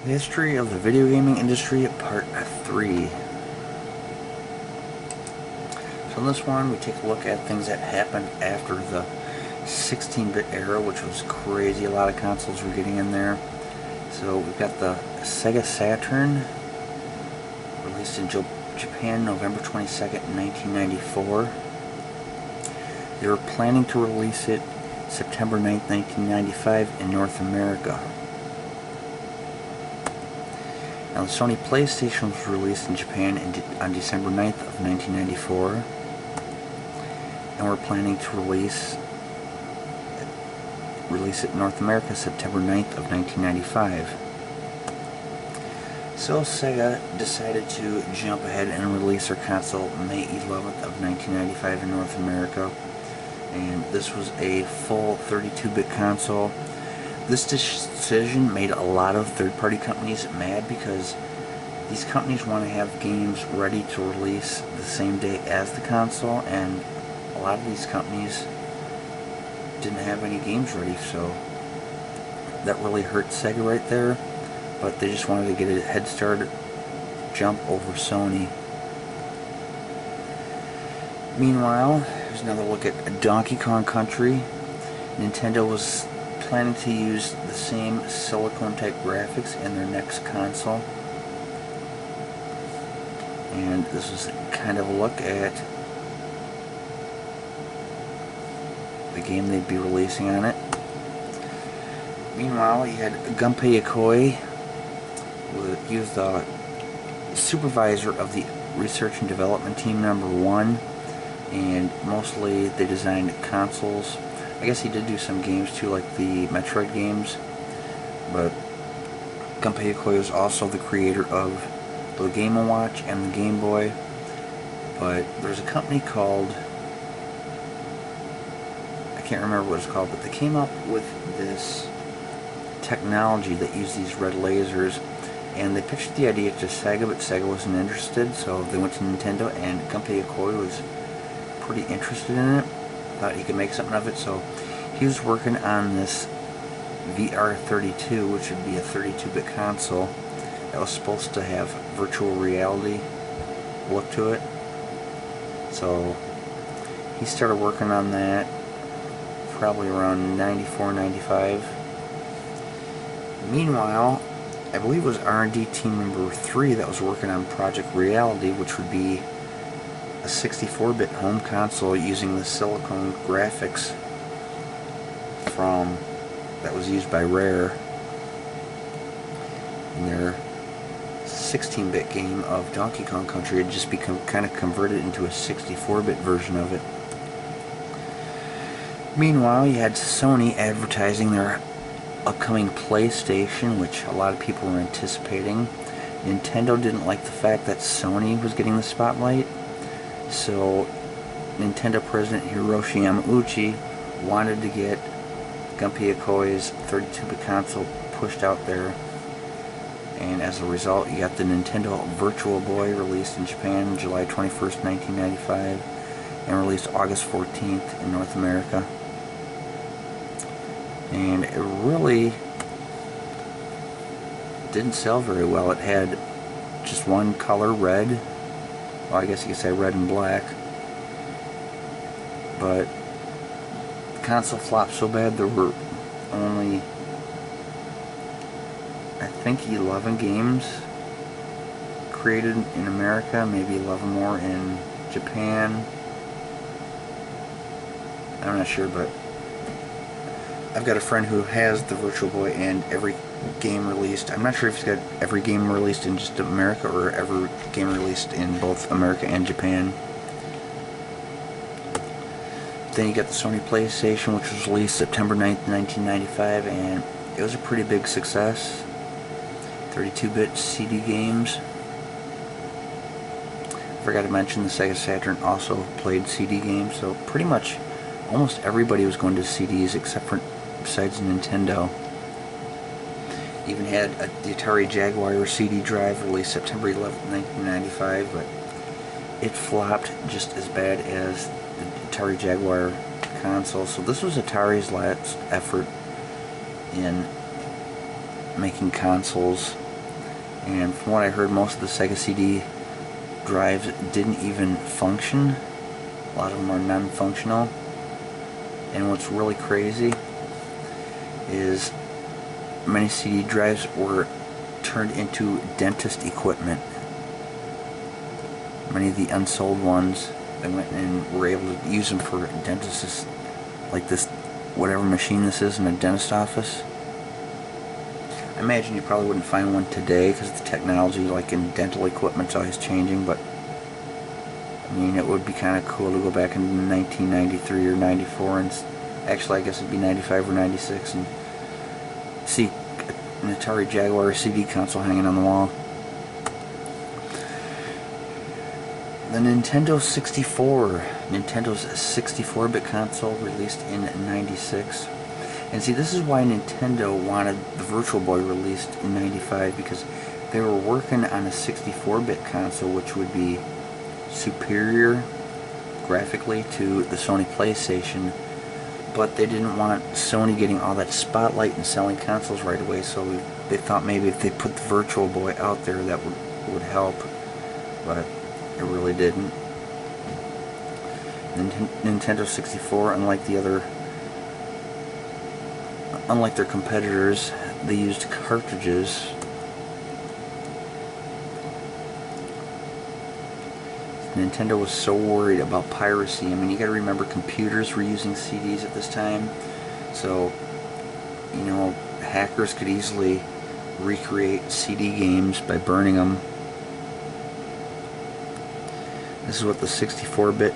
The history of the video gaming industry, part 3. So in this one, we take a look at things that happened after the 16-bit era, which was crazy. A lot of consoles were getting in there. So we've got the Sega Saturn, released in Japan November 22nd, 1994. They were planning to release it September 9th, 1995 in North America. Now, the Sony PlayStation was released in Japan on December 9th of 1994, and we're planning to release it in North America September 9th of 1995. So Sega decided to jump ahead and release their console May 11th of 1995 in North America, and this was a full 32-bit console. This decision made a lot of third-party companies mad because these companies want to have games ready to release the same day as the console, and a lot of these companies didn't have any games ready, so that really hurt Sega right there. But they just wanted to get a head start, jump over Sony. Meanwhile, here's another look at Donkey Kong Country. Nintendo was planning to use the same silicone type graphics in their next console, and this is kind of a look at the game they'd be releasing on it. Meanwhile, you had Gunpei Yokoi. He was the supervisor of the research and development team #1, and mostly they designed consoles. I guess he did do some games too, like the Metroid games, but Gunpei Yokoi was also the creator of the Game & Watch and the Game Boy. But there's a company called, I can't remember what it's called, but they came up with this technology that used these red lasers, and they pitched the idea to Sega, but Sega wasn't interested, so they went to Nintendo, and Gunpei Yokoi was pretty interested in it. Thought he could make something of it, so he was working on this VR32, which would be a 32-bit console that was supposed to have virtual reality look to it. So he started working on that probably around 94, 95. Meanwhile, I believe it was R&D team number 3 that was working on Project Reality, which would be a 64-bit home console using the silicone graphics that was used by Rare in their 16-bit game of Donkey Kong Country. It had just become kind of converted into a 64-bit version of it. Meanwhile, you had Sony advertising their upcoming PlayStation, which a lot of people were anticipating. Nintendo didn't like the fact that Sony was getting the spotlight, so Nintendo President Hiroshi Yamauchi wanted to get Gunpei Yokoi's 32-bit console pushed out there, and as a result you got the Nintendo Virtual Boy, released in Japan July 21st, 1995, and released August 14th in North America. And it really didn't sell very well. It had just one color, red. Well, I guess you could say red and black. But the console flopped so bad there were only, I think, 11 games created in America, maybe 11 more in Japan. I'm not sure, but I've got a friend who has the Virtual Boy, and every game released, I'm not sure if he's got every game released in just America or every game released in both America and Japan. Then you got the Sony PlayStation, which was released September 9th, 1995, and it was a pretty big success. 32-bit CD games. Forgot to mention the Sega Saturn also played CD games, so pretty much almost everybody was going to CDs besides Nintendo. Even had the Atari Jaguar CD drive, released September 11th, 1995, but it flopped just as bad as the Atari Jaguar console. So this was Atari's last effort in making consoles And from what I heard, most of the Sega CD drives didn't even function. A lot of them are non-functional. And what's really crazy is many CD drives were turned into dentist equipment. Many of the unsold ones, they went and were able to use them for dentists, like this, whatever machine this is in a dentist office. I imagine you probably wouldn't find one today because the technology, like in dental equipment, is always changing, but I mean, it would be kind of cool to go back in 1993 or 94, and actually I guess it'd be 95 or 96, and see an Atari Jaguar CD console hanging on the wall. The Nintendo 64, Nintendo's 64-bit console, released in '96. And see, this is why Nintendo wanted the Virtual Boy released in '95, because they were working on a 64-bit console which would be superior graphically to the Sony PlayStation, but they didn't want Sony getting all that spotlight and selling consoles right away, so they thought maybe if they put the Virtual Boy out there that would help, but it really didn't. Nintendo 64, unlike their competitors, they used cartridges. Nintendo was so worried about piracy. I mean, you gotta remember, computers were using CDs at this time, so, you know, hackers could easily recreate CD games by burning them. This is what the 64-bit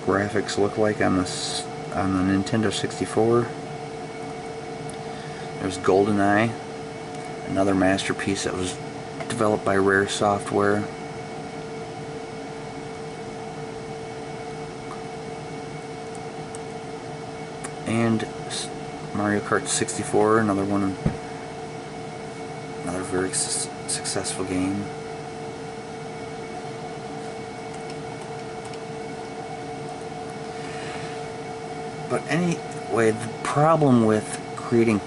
graphics look like on the Nintendo 64. There's GoldenEye, another masterpiece that was developed by Rare Software. And Mario Kart 64, another very successful game. But anyway, the problem with creating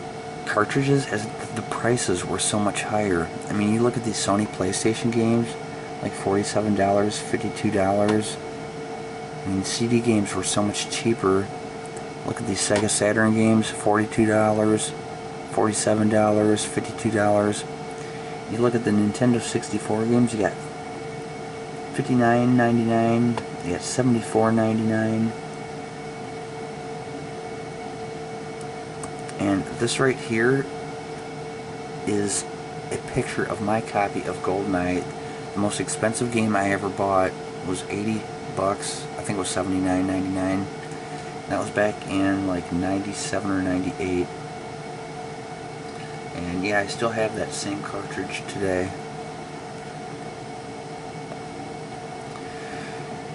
cartridges is the prices were so much higher. I mean, you look at these Sony PlayStation games, like $47, $52. I mean, CD games were so much cheaper. Look at these Sega Saturn games, $42, $47, $52. You look at the Nintendo 64 games, you got $59.99, you got $74.99. And this right here is a picture of my copy of GoldenEye. The most expensive game I ever bought was $80. I think it was $79.99. That was back in like 97 or 98. And yeah, I still have that same cartridge today.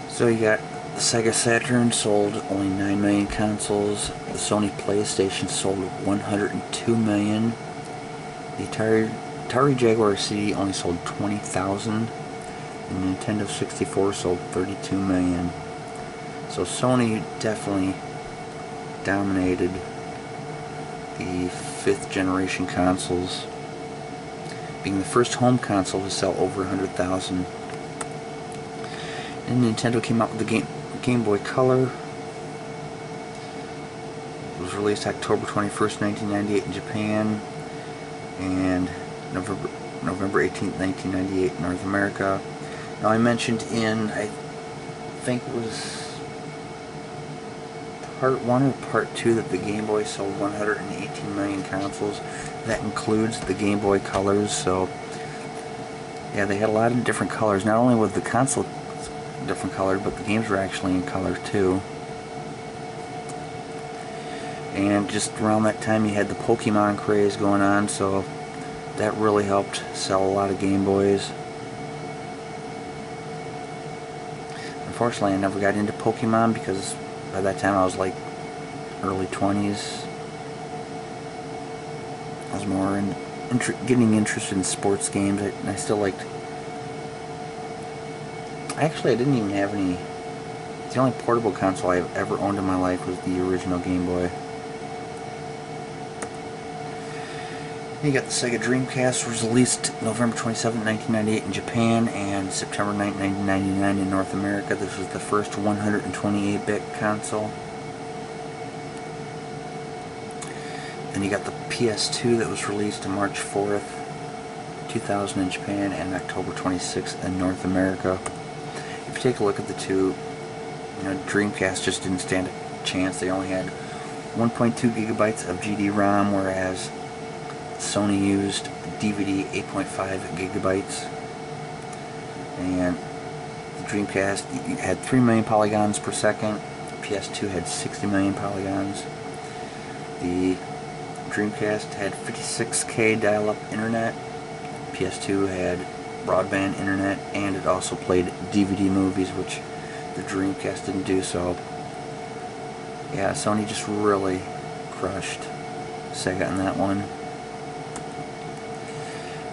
So you got the Sega Saturn sold only 9 million consoles. The Sony PlayStation sold 102 million. The Atari Jaguar CD only sold 20,000. The Nintendo 64 sold 32 million. So Sony definitely dominated the 5th generation consoles, being the first home console to sell over 100,000. And Nintendo came out with the Game Boy Color. It was released October 21st, 1998 in Japan, and November 18th, 1998 in North America. Now, I mentioned in, I think it was Part 1 or Part 2, that the Game Boy sold 118 million consoles. That includes the Game Boy Colors, so yeah, they had a lot of different colors. Not only was the console different color, but the games were actually in color too. And just around that time you had the Pokemon craze going on, so that really helped sell a lot of Game Boys. Unfortunately, I never got into Pokemon because by that time I was like early 20s. I was more getting interested in sports games, and I still liked. Actually, I didn't even have any. The only portable console I've ever owned in my life was the original Game Boy. You got the Sega Dreamcast, was released November 27, 1998 in Japan and September 9, 1999 in North America. This was the first 128-bit console. Then you got the PS2 that was released on March 4th, 2000 in Japan and October 26th in North America. If you take a look at the two, Dreamcast just didn't stand a chance. They only had 1.2 gigabytes of GD-ROM, whereas Sony used DVD 8.5 gigabytes. And the Dreamcast had 3 million polygons per second. PS2 had 60 million polygons. The Dreamcast had 56K dial-up internet. PS2 had broadband internet, and it also played DVD movies, which the Dreamcast didn't do. So yeah, Sony just really crushed Sega on that one.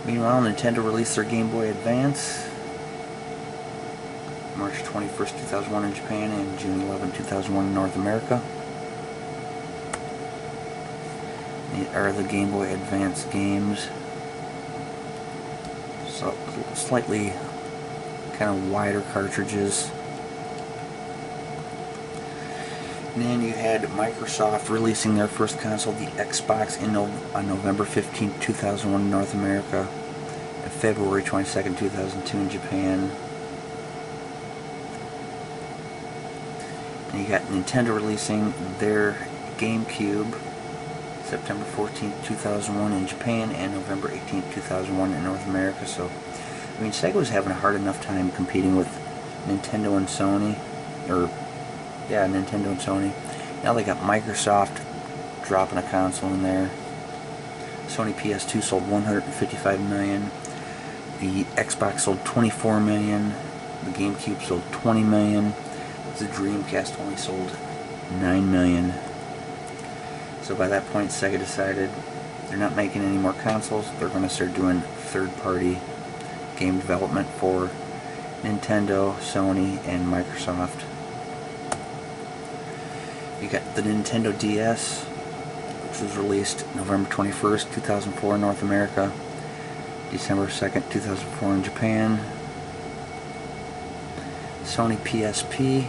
Meanwhile, Nintendo released their Game Boy Advance March 21st, 2001 in Japan and June 11, 2001 in North America. These are the Game Boy Advance games. So slightly kind of wider cartridges. And then you had Microsoft releasing their first console, the Xbox, on November 15, 2001 in North America, and February 22, 2002 in Japan. And you got Nintendo releasing their GameCube September 14, 2001 in Japan and November 18, 2001 in North America. So, I mean, Sega was having a hard enough time competing with Nintendo and Sony, Nintendo and Sony. Now they got Microsoft dropping a console in there. Sony PS2 sold 155 million. The Xbox sold 24 million. The GameCube sold 20 million. The Dreamcast only sold 9 million. So by that point, Sega decided they're not making any more consoles. They're going to start doing third-party game development for Nintendo, Sony, and Microsoft. You got the Nintendo DS, which was released November 21st, 2004 in North America, December 2nd, 2004 in Japan. Sony PSP,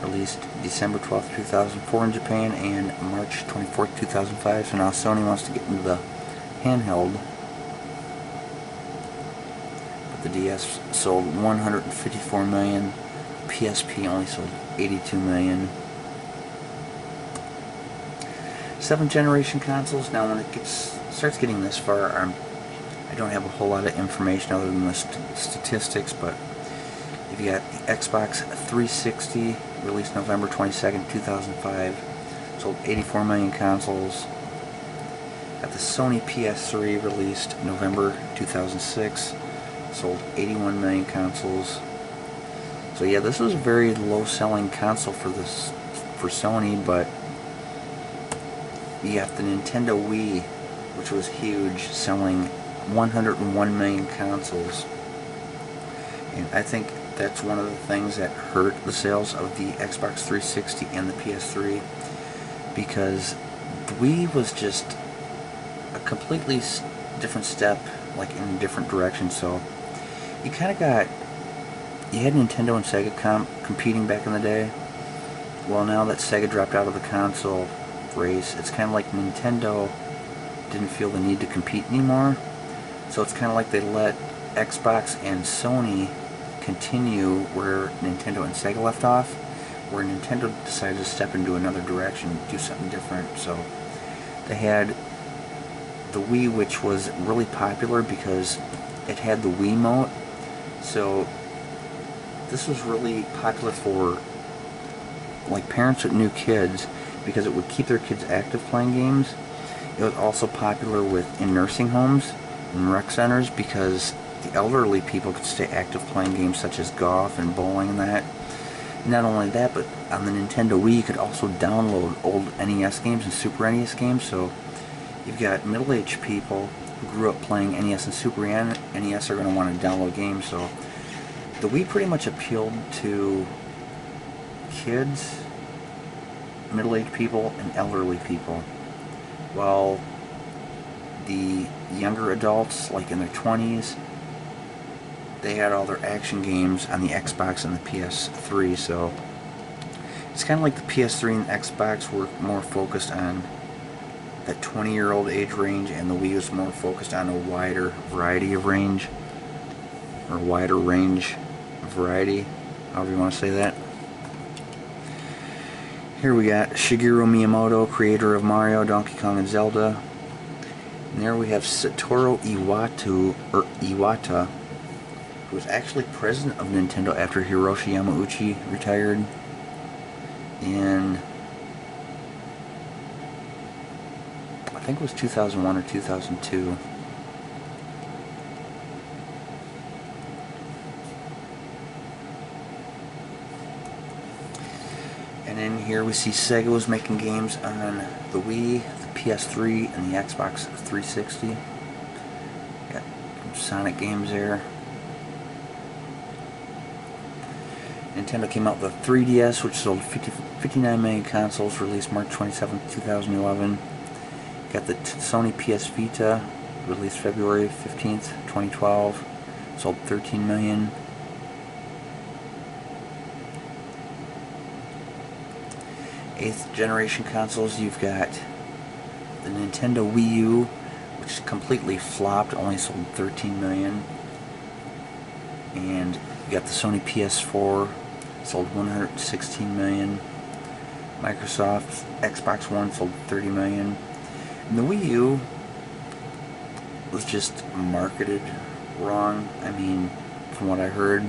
released December 12th, 2004 in Japan and March 24th, 2005. So now Sony wants to get into the handheld. But the DS sold 154 million. PSP only sold 82 million. 7th generation consoles. Now when it starts getting this far, I don't have a whole lot of information other than the statistics, but if you got the Xbox 360, released November 22nd, 2005, sold 84 million consoles. Got the Sony PS3, released November 2006, sold 81 million consoles. So yeah, this was a very low-selling console for Sony, but you got the Nintendo Wii, which was huge, selling 101 million consoles. And I think that's one of the things that hurt the sales of the Xbox 360 and the PS3, because the Wii was just a completely different step, like in a different direction. So you kind of got, you had Nintendo and Sega competing back in the day. Well, now that Sega dropped out of the console race, it's kind of like Nintendo didn't feel the need to compete anymore. So it's kind of like they let Xbox and Sony continue where Nintendo and Sega left off, where Nintendo decided to step into another direction, do something different. So they had the Wii, which was really popular because it had the Wiimote. So this was really popular for like parents with new kids because it would keep their kids active playing games. It was also popular in nursing homes and rec centers because the elderly people could stay active playing games such as golf and bowling and that. Not only that, but on the Nintendo Wii you could also download old NES games and Super NES games. So you've got middle-aged people who grew up playing NES and Super NES are going to want to download games. So the Wii pretty much appealed to kids, middle-aged people, and elderly people. While the younger adults, like in their 20s, they had all their action games on the Xbox and the PS3, so it's kind of like the PS3 and the Xbox were more focused on that 20-year-old age range, and the Wii was more focused on a wider variety of range, or wider range variety, however you want to say that. Here we got Shigeru Miyamoto, creator of Mario, Donkey Kong, and Zelda. And there we have Satoru Iwata, who was actually president of Nintendo after Hiroshi Yamauchi retired. And I think it was 2001 or 2002. And in here we see Sega was making games on the Wii, the PS3, and the Xbox 360. Got Sonic games there. Nintendo came out with the 3DS, which sold 59 million consoles, released March 27, 2011. Got the Sony PS Vita, released February 15th, 2012, sold 13 million. Eighth generation consoles, you've got the Nintendo Wii U, which completely flopped, only sold 13 million. And you got the Sony PS4, sold 116 million. Microsoft Xbox One sold 30 million. And the Wii U was just marketed wrong. I mean, from what I heard.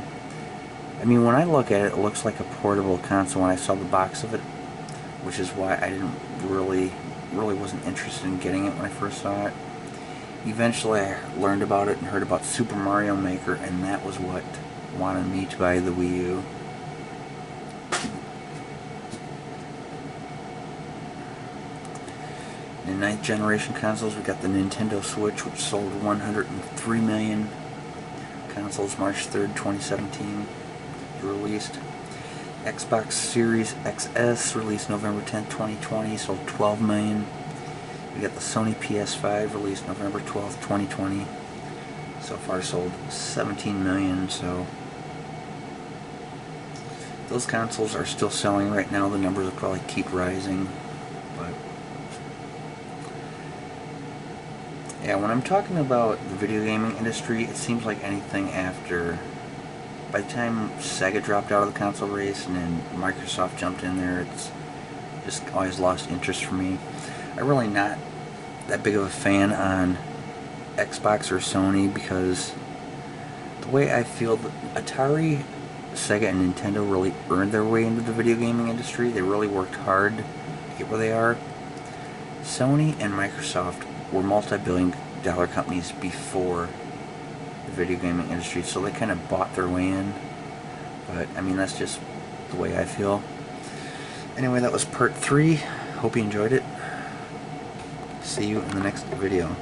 I mean, when I look at it, it looks like a portable console when I saw the box of it, which is why I didn't really wasn't interested in getting it when I first saw it. Eventually I learned about it and heard about Super Mario Maker, and that was what wanted me to buy the Wii U. In ninth generation consoles, we got the Nintendo Switch, which sold 103 million consoles March 3rd, 2017. Released. Xbox Series XS, released November 10th, 2020, sold 12 million. We got the Sony PS5, released November 12th, 2020. So far sold 17 million, so those consoles are still selling right now. The numbers will probably keep rising, but yeah, when I'm talking about the video gaming industry, it seems like anything after, by the time Sega dropped out of the console race and then Microsoft jumped in there, it's just always lost interest for me. I'm really not that big of a fan on Xbox or Sony, because the way I feel that Atari, Sega, and Nintendo really earned their way into the video gaming industry. They really worked hard to get where they are. Sony and Microsoft were multi-billion-dollar companies before the video gaming industry, so they kind of bought their way in. But I mean, that's just the way I feel. Anyway, that was part 3. Hope you enjoyed it. See you in the next video.